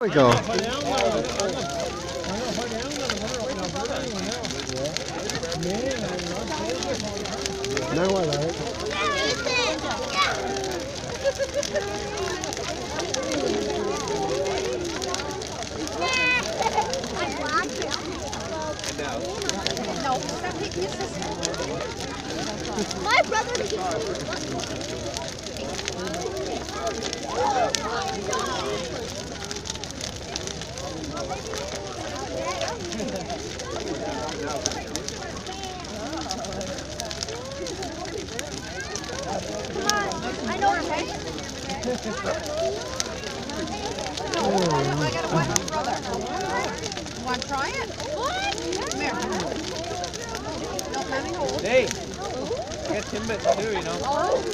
We go. No, I don't. My brother. Come on, I know it's right. I got a white brother. You want to try it? What? Come here. No penny hold. Hey, I got Timbits too, you know. Oh.